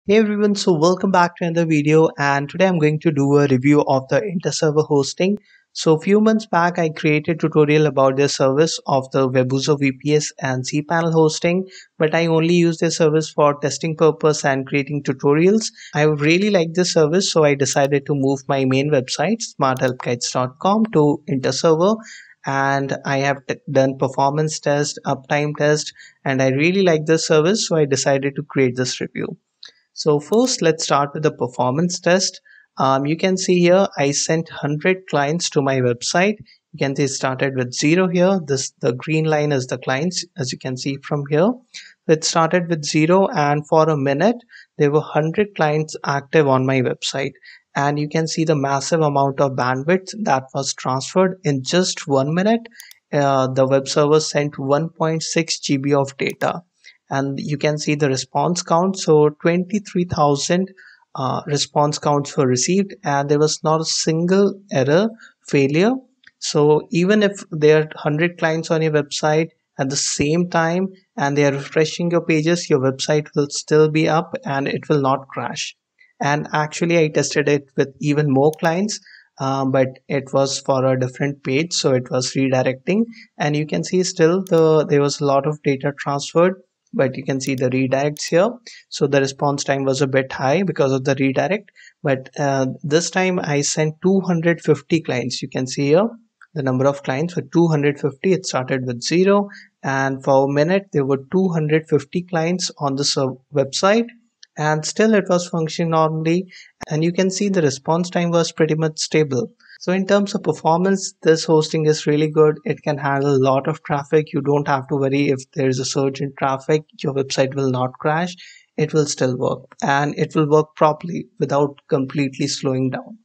Hey everyone, so welcome back to another video, and today I'm going to do a review of the Interserver hosting. So a few months back I created a tutorial about their service of the Webuzo VPS and cPanel hosting, but I only use their service for testing purpose and creating tutorials. I really like this service, so I decided to move my main website smarthelpguides.com to Interserver, and I have done performance test, uptime test, and I really like this service, so I decided to create this review. So first, let's start with the performance test. You can see here, I sent 100 clients to my website. You can see it started with 0 here. The green line is the clients, as you can see from here. It started with 0, and for a minute, there were 100 clients active on my website. And you can see the massive amount of bandwidth that was transferred in just 1 minute. The web server sent 1.6 GB of data, and you can see the response count. So 23,000 response counts were received, and there was not a single error failure. So even if there are 100 clients on your website at the same time and they are refreshing your pages, your website will still be up and it will not crash. And actually I tested it with even more clients, but it was for a different page, so it was redirecting. And you can see still there was a lot of data transferred, but you can see the redirects here. So the response time was a bit high because of the redirect, but this time I sent 250 clients. You can see here the number of clients were 250. It started with 0, and for a minute there were 250 clients on the website, and still it was functioning normally. And you can see the response time was pretty much stable. So in terms of performance, this hosting is really good. It can handle a lot of traffic. You don't have to worry if there is a surge in traffic. Your website will not crash. It will still work, and it will work properly without completely slowing down.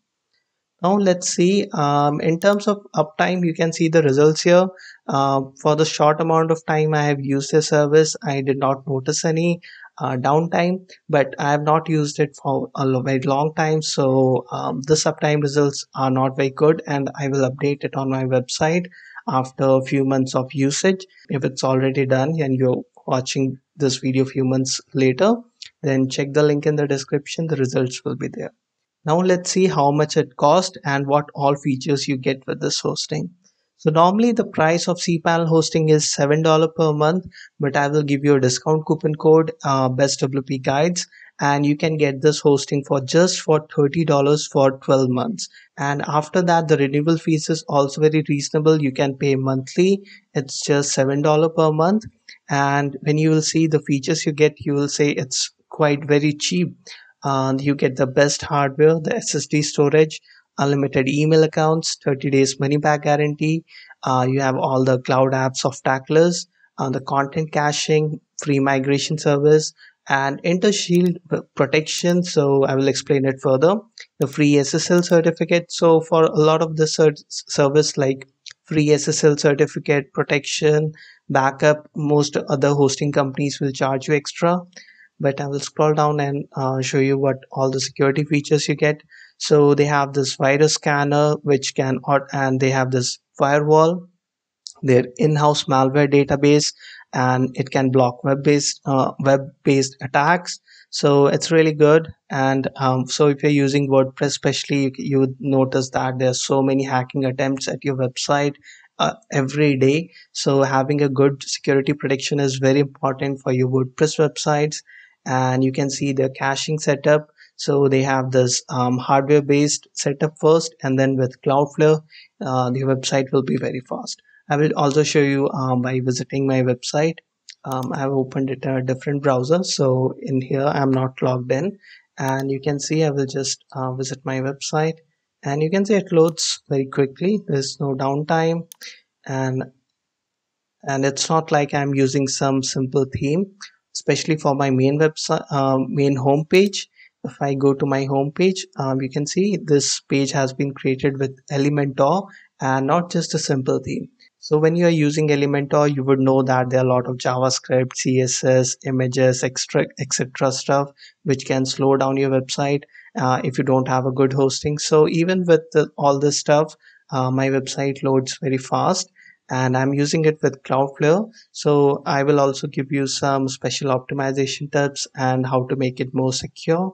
Now let's see, in terms of uptime, you can see the results here. For the short amount of time I have used this service, I did not notice any downtime, but I have not used it for a very long time. So this uptime results are not very good, and I will update it on my website after a few months of usage. If it's already done and you're watching this video a few months later, then check the link in the description. The results will be there. Now let's see how much it cost and what all features you get with this hosting. So normally the price of cPanel hosting is $7 per month, but I will give you a discount coupon code, bestwp guides, and you can get this hosting for just for $30 for 12 months. And after that, the renewal fees is also very reasonable. You can pay monthly. It's just $7 per month. And when you will see the features you get, you will say it's quite very cheap. You get the best hardware, the SSD storage, unlimited email accounts, 30 days money back guarantee. You have all the cloud apps of tacklers, the content caching, free migration service, and intershield protection. So I will explain it further. The free SSL certificate. So for a lot of the service like free SSL certificate, protection, backup, most other hosting companies will charge you extra, but I will scroll down and show you what all the security features you get. So they have this virus scanner, which can, and they have this firewall, their in-house malware database, and it can block web-based attacks. So it's really good. And so if you're using WordPress especially, you would notice that there's so many hacking attempts at your website every day. So having a good security protection is very important for your WordPress websites. And you can see their caching setup. So they have this hardware based setup first, and then with Cloudflare the website will be very fast. I will also show you by visiting my website. I have opened it in a different browser, so in here I'm not logged in, and you can see I will just visit my website, and you can see it loads very quickly. There's no downtime, and it's not like I'm using some simple theme, especially for my main website, main home page. If I go to my home page, you can see this page has been created with Elementor and not just a simple theme. So when you are using Elementor, you would know that there are a lot of JavaScript, CSS, images, extra, etc. stuff, which can slow down your website if you don't have a good hosting. So even with all this stuff, my website loads very fast. and I'm using it with Cloudflare. So I will also give you some special optimization tips and how to make it more secure.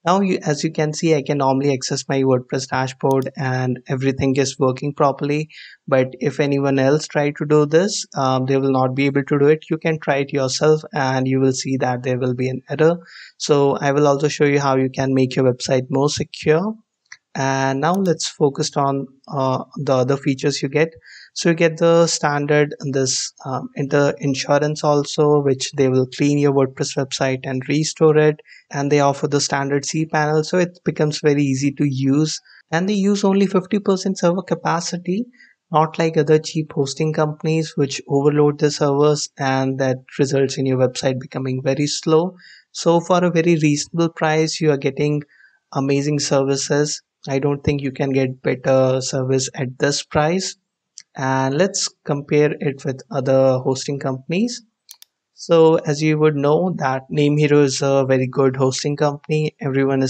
Now, as you can see, I can normally access my WordPress dashboard and everything is working properly. But if anyone else try to do this, they will not be able to do it. You can try it yourself and you will see that there will be an error. So I will also show you how you can make your website more secure. And now let's focus on the other features you get. So you get the standard this inter insurance also, which they will clean your WordPress website and restore it, and they offer the standard cPanel, so it becomes very easy to use. And they use only 50% server capacity, not like other cheap hosting companies which overload the servers, and that results in your website becoming very slow. So for a very reasonable price you are getting amazing services. I don't think you can get better service at this price. And let's compare it with other hosting companies. So as you would know that namehero is a very good hosting company. Everyone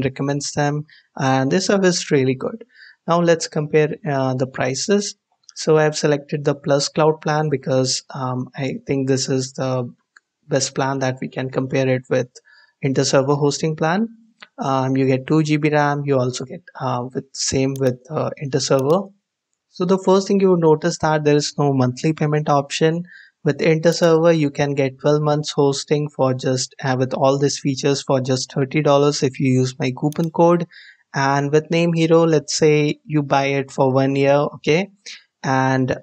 recommends them and their service is really good. Now let's compare the prices. So I've selected the Plus Cloud plan because I think this is the best plan that we can compare it with Interserver hosting plan. You get 2 GB RAM. You also get with same with Interserver. So the first thing you would notice that there is no monthly payment option. With Interserver, you can get 12 months hosting for just with all these features for just $30 if you use my coupon code. And with namehero, let's say you buy it for 1 year, okay, and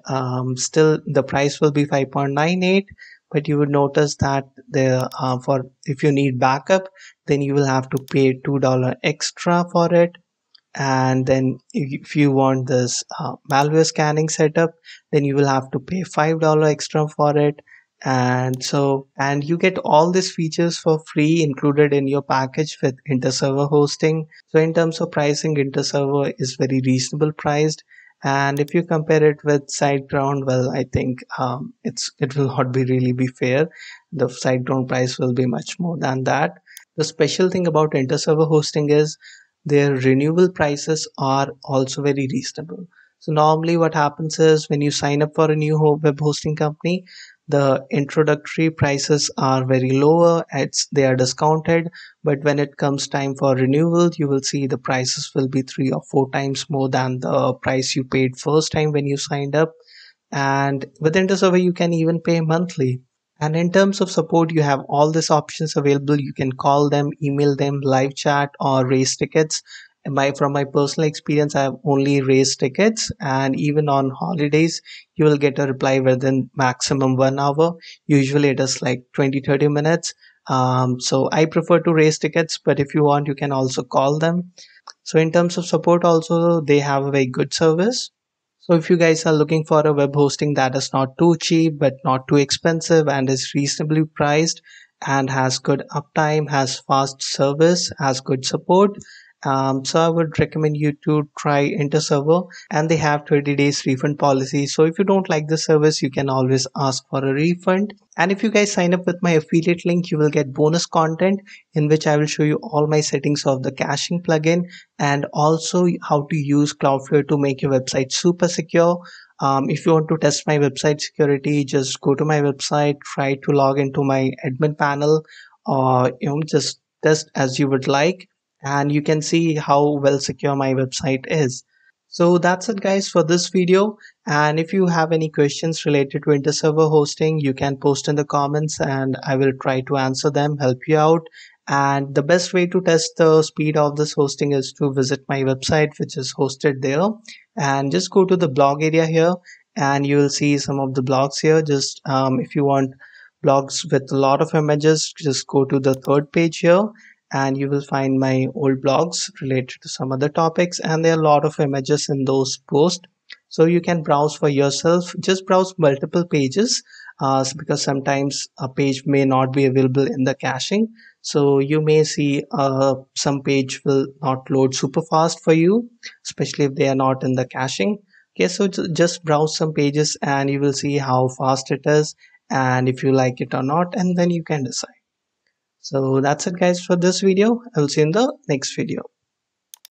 still the price will be 5.98. But you would notice that the for if you need backup, then you will have to pay $2 extra for it. And then if you want this malware scanning setup, then you will have to pay $5 extra for it. And you get all these features for free included in your package with Interserver hosting. So in terms of pricing, Interserver is very reasonable priced. And if you compare it with Siteground, well, I think it will not be really be fair. The Siteground price will be much more than that. The special thing about Interserver hosting is their renewal prices are also very reasonable. So normally what happens is when you sign up for a new web hosting company, the introductory prices are very lower, they are discounted, but when it comes time for renewal, you will see the prices will be 3 or 4 times more than the price you paid first time when you signed up. And with Interserver, you can even pay monthly. And in terms of support, you have all these options available. You can call them, email them, live chat, or raise tickets. From my personal experience, I have only raised tickets, and even on holidays, you will get a reply within maximum 1 hour. Usually, it is like 20-30 minutes. So I prefer to raise tickets, but if you want, you can also call them. So in terms of support, also they have a very good service. So if you guys are looking for a web hosting that is not too cheap but not too expensive and is reasonably priced and has good uptime, has fast service, has good support, so I would recommend you to try Interserver, and they have 30 days refund policy. So if you don't like the service, you can always ask for a refund. And if you guys sign up with my affiliate link, you will get bonus content in which I will show you all my settings of the caching plugin and also how to use Cloudflare to make your website super secure. If you want to test my website security, just go to my website, try to log into my admin panel, or just test as you would like, and you can see how well secure my website is. So that's it guys for this video, and if you have any questions related to Interserver hosting, you can post in the comments and I will try to answer them, help you out. And the best way to test the speed of this hosting is to visit my website, which is hosted there, and just go to the blog area here and you will see some of the blogs here. Just if you want blogs with a lot of images, just go to the third page here and you will find my old blogs related to some other topics, and there are a lot of images in those posts, so you can browse for yourself. Just browse multiple pages because sometimes a page may not be available in the caching, so you may see some page will not load super fast for you, especially if they are not in the caching. Okay, so just browse some pages and you will see how fast it is and if you like it or not, and then you can decide. So that's it guys for this video. I'll see you in the next video.